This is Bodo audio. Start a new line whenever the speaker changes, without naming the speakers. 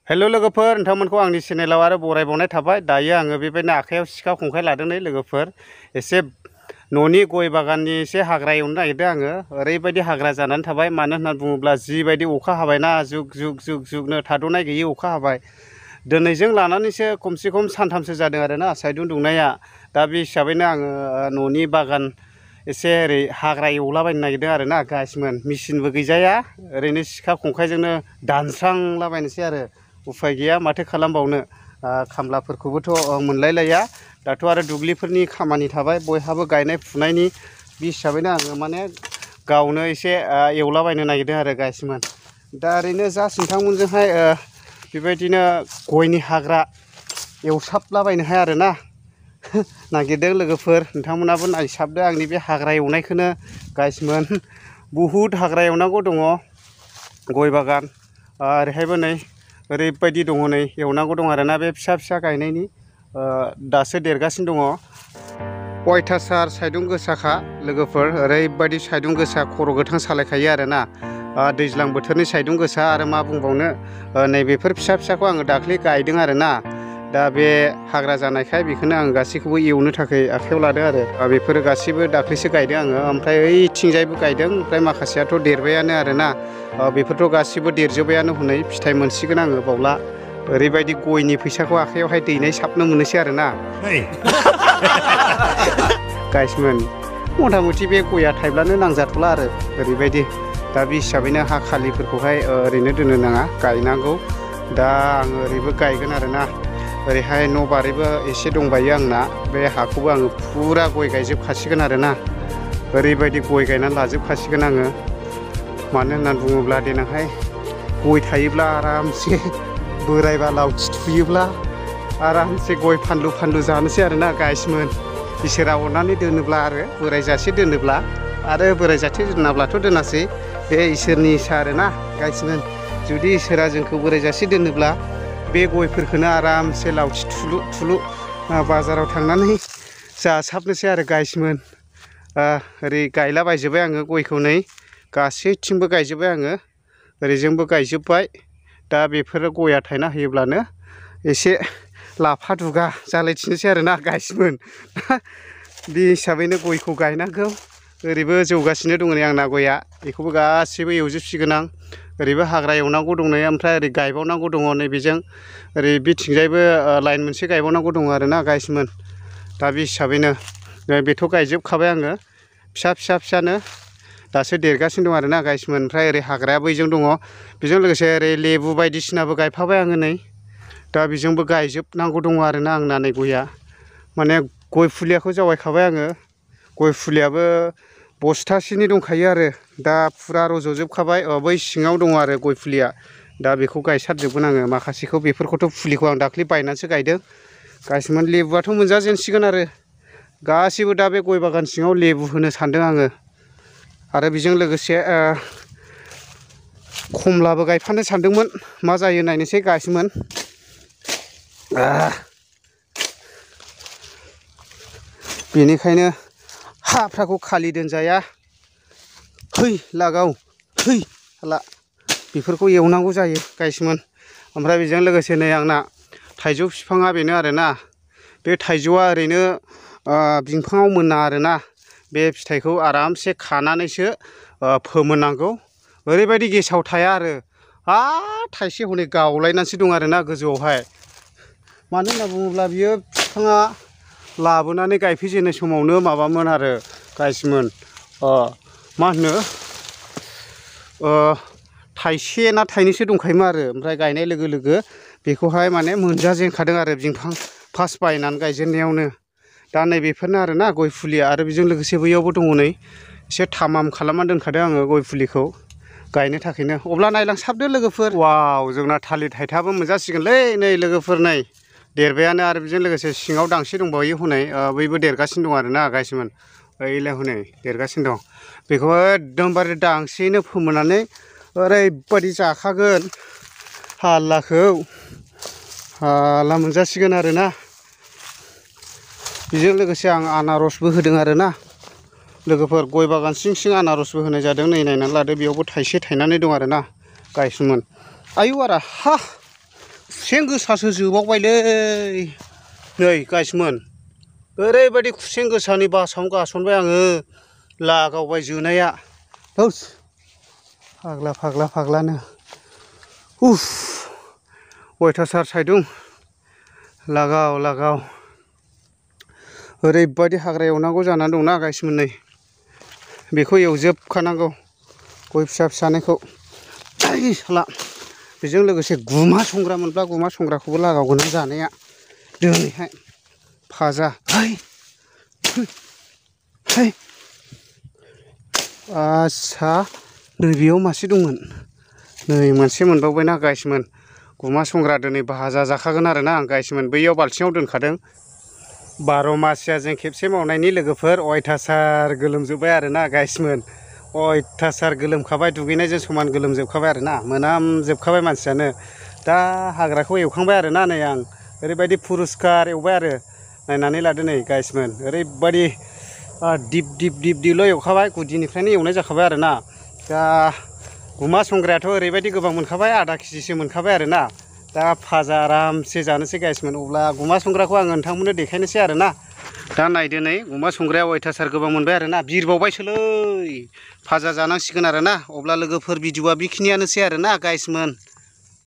हेल' लोगोफोर नोंथांमोनखौ आंनि चेनेलाव आरो बरायबावनाय थाबाय। दायो आङो बेबायदिनो आखायाव सिखा खंखाइ लादों नै लोगोफोर। एसे न'नि गय बागाननि एसे हाग्रा एवनो नागिरदों आङो। ओरैबायदि हाग्रा जानानै थाबाय, मानो होननानै बुङोब्ला जिबायदि अखा हाबायना, जुग-जुगनो थाद'नाय गैयि अखा हाबाय। दिनैजों लानानैसो खमसे खम सानथामसो जादों आरोना सान्दुं दुंनाया। दा बे हिसाबैनो आङो न'नि बागान एसे ओरै हाग्रा एवलाबायनो नागिरदों आरोना गाइसमोन। मेचिनबो गैजाया, ओरैनो सिखा खंखाइजोंनो दानस्रांलाबायनोसै आरो। उफाय गैया, माथो खालामबावनो। खामलाफोरखौबोथ' मोनलायलाया। दाथ' आरो दुब्लिफोरनि खामानि थाबाय, बयहाबो गायनाय फुनायनि। बे हिसाबैनो आङो माने गावनो एसे एवलाबायनो नागिरदों आरो गाइसमोन। दा ओरैनो जास्ट नोंथांमोनजोंहाय बेबायदिनो गयनि हाग्रा एवसाबलाबायनोहाय आरोना नागिरदों लोगोफोर। नोंथांमोनाबो नायसाबदो आंनि बे हाग्रा एवनायखौनो गाइसमोन। बुहुद हाग्रा एवनांगौ दङ गय बागान। ओरैहायबो नै ओरैबायदि दङ नै एवनांगौ दं आरोना बे फिसा फिसा गायनायनि। दासो देरगासिनो दङ। अयथासार सायदुं गोसाखा लोगोफोर, ओरैबायदि सायदुं गोसा खर' गोथां सालायखायो आरोना। दैज्लां बोथोरनि सायदुं गोसा आरो मा बुंबावनो। नैबेफोर फिसा फिसाखौ आङो दाख्लै गायदों आरोना। दा बे हाग्रा जानायखाय बेखौनो आं गासैखौबो एवनो थाखाय आखायाव लादों आरो। बेफोरो गासैबो दाख्लैसो गायदों आङो। ओमफ्राय ओइथिंजायबो गायदों, ओमफ्राय माखासेयाथ' देरबायानो आरोना। बेफोरथ' गासिबो देरजोब्बायानो हनै, फिथाइ मोनसिगोन आङो बावला। ओरैबायदि गयनि फैसाखौ आखायावहाय दैनाय साबनो मोनोसै आरोना गाइसमोन। मथा मथि बे गया थाइब्लानो नांजाथ'ला आरो ओरैबायदि। दा बे हिसाबैनो हा खालिफोरखौहाय ओरैनो दोननो नाङा, गायनांगौ। दा आङो ओरैबो गायगोन आरोना। ओरैहाय न' बारिबो एसे दंबायो आंना, बे हाखौबो आङो फुरा गय गायजोबखासिगोन आरोना। ओरैबायदि गय गायनानै लाजोबखासिगोन आङो। मानो होननानै बुङोब्ला देनांहाय गय थायोब्ला आरामसे बोरायबा लावथि थुयोब्ला आरामसे गय फानलु जानोसै आरोना गाइसमोन। इसोरा अननानै दोनोब्ला आरो बोरायजासे दोनोब्ला, आरो बोरायजासे दोनाब्लाथ' दोनासै, बे इसोरनि इसा आरोना गाइसमोन। जुदि इसोरा जोंखौ बोरायजासे दोनोब्ला बे गयफोरखौनो आरामसे लावथि थुलु थुलु बाजाराव थांनानै जासाबनोसै आरो गाइसमोन। ओरै गायलाबायजोब्बाय आङो गयखौ नै गासैथिंबो गायजोब्बाय आङो। ओरैजोंबो गायजोब्बाय। दा बेफोरो गया थायना होयोब्लानो एसे लाफा दुगा जालायथिनोसै आरोना गाइसमोन। बे हिसाबैनो गयखौ गायनांगौ। ओरैबो जौगासिनो दङ नै आंना गया, बेखौबो गासैबो एवजोबसिगोन आं। ओरैबो हाग्रा एवनांगौ दं नै, ओमफ्राय ओरै गायबावनांगौ दङ नैबेजों। ओरै बिथिंजायबो लाइन मोनसे गायबावनांगौ दङ आरोना गाइसमोन। दा बे हिसाबैनो बेथ' गायजोबखाबाय आङो फिसा फिसानो। दासो देरगासिनो दं आरोना गाइसमोन। ओमफ्राय ओरै हाग्राया बैजों दङ। बेजों लोगोसे ओरै लेबु बायदिसिनाबो गायफाबाय आङो नै। दा बेजोंबो गायजोबनांगौ दङ आरोना आंना नै गया। माने गय फुलियाखौ जावायखाबाय आङो। गय फुलियाबो बस्थासेनि दंखायो आरो। दा फुरा रज'जोबखाबाय। बै सिङाव दङ आरो गय फुलिया। दा बेखौ गायसाबजोबगोन आङो माखासेखौ। बेफोरखौथ' फुलिखौ आं दाख्लै बायनानैसो गायदों गाइसमोन। लेबुआथ' मोनजाजेनसिगोन आरो। गासिबो दा बे गय बागान सिङाव लेबु होनो सानदों आङो। आरो बेजों लोगोसे खमलाबो गायफानो सानदोंमोन, मा जायो नायनोसै गाइसमोन। बेनिखायनो हाफ्राखौ खालि दोनजाया। है लागाव है हाला, बेफोरखौ एवनांगौ जायो गाइसमोन। ओमफ्राय बेजों लोगोसे नै आंना थाइजौ बिफाङा बेनो आरोना। बे थाइजौआ ओरैनो बिफाङाव मोना आरोना। बे फिथाइखौ आरामसे खानानैसो फोमोननांगौ। ओरैबायदि गेसाव थाया आरो। थाइसे हनै गावलायनानैसो दं आरोना गोजौआवहाय। मानो होनना बुङोब्ला बियो बिफाङा लाबोनानै गायफैजेननाय समावनो माबामोन आरो गाइसमोन। मा होनो थाइसे ना थाइनैसो दंखायोमोन आरो। ओमफ्राय गायनाय लोगो लोगो बेखौहाय माने मोनजाजेनखादों आरो बिफां फार्स्ट बायनानै गायजेननायावनो। दा नैबेफोरनो आरोना गय फुलिया। आरो बेजों लोगोसे बैयावबो दङ नै, एसे थामाम खालामनानै दोनखादों आङो गय फुलिखौ गायनो थाखायनो। अब्ला नायलांसाबदो लोगोफोर। वाव, जोंना थालिर थाइथाबो मोनजासिगोनलै नै लोगोफोर नै देरबायानो। आरो बेजों लोगोसे सिङाव दांसे दंबावो हनै, बैबो देरगासिनो दं आरोना गाइसमोन। ओइलाय हनै देरगासिनो दं। बेखौ एकदमबारे दांसेयैनो फोमोननानै ओरैबायदि जाखागोन हाल्लाखौ, हाला मोनजासिगोन आरोना। बेजों लोगोसे आं आनारसबो होदों आरोना लोगोफोर। गय बागान सिं सिं आनारसबो होनाय जादों। नै नायनानै लादो, बेयावबो थाइसे थायनानै दं आरोना गाइसमोन। आयु आरा हा खुसें गोसासो जोबावबायलै नै गाइसमोन ओरैबायदि खुसें गोसानि बासावनो गासनबाय आङो लागावबाय जोनाया थौस फाग्ला फाग्ला फाग्लानो उफ अयथासार सायदुं लागाव लागाव ओरैबायदि हाग्रा एवनांगौ जानानै दंना गाइसमोन नै बेखौ एवजोबखानांगौ गय फिसा फिसानिखौ साला बेजों लोगोसे गुमा संग्रा मोनब्ला गुमा संग्राखौबो लागावगोन जानाया दिनैहाय फाजा आच्छा नै बेयाव मासे दंमोन नै मोनसे मोनबावबायना गाइसमोन गुमा संग्रा दिनै भाजा जाखागोन आरोना आं गाइसमोन बैयाव बाल्थिङाव दोनखादों 12 मासिया जों खेबसे मावनायनि लोगोफोर अयथासार गोलोमजोब्बाय आरोना गाइसमोन अयथासार गोलोमखाबाय दुगैनायजों समान गोलोमजोबखाबाय आरोना मोनामजोबखाबाय मानसियानो दा हाग्राखौ एवखांबाय आरोना नै आं ओरैबायदि पुरुस्कार एवबाय आरो नायनानै लादो नै गाइसमोन ओरैबायदि दिप दिप दिप दिपल' एवखाबाय गुदिनिफ्रायनो एवनाय जाखाबाय आरोना दा गुमा संग्रायाथ' ओरैबायदि गोबां मोनखाबाय आधा केजिसो मोनखाबाय आरोना दा फाजा आरामसे जानोसै गाइसमोन अब्ला गुमा संग्राखौ आं नोंथांमोननो देखायनोसै आरोना दा नायदो नै गुमा संग्राया अयथासार गोबां मोनबाय आरोना बिरबावबायसोलै फाजा जानांसिगोन आरोना अब्ला लोगोफोर भिडिअ'आ बेखिनियानोसै आरोना गाइसमोन।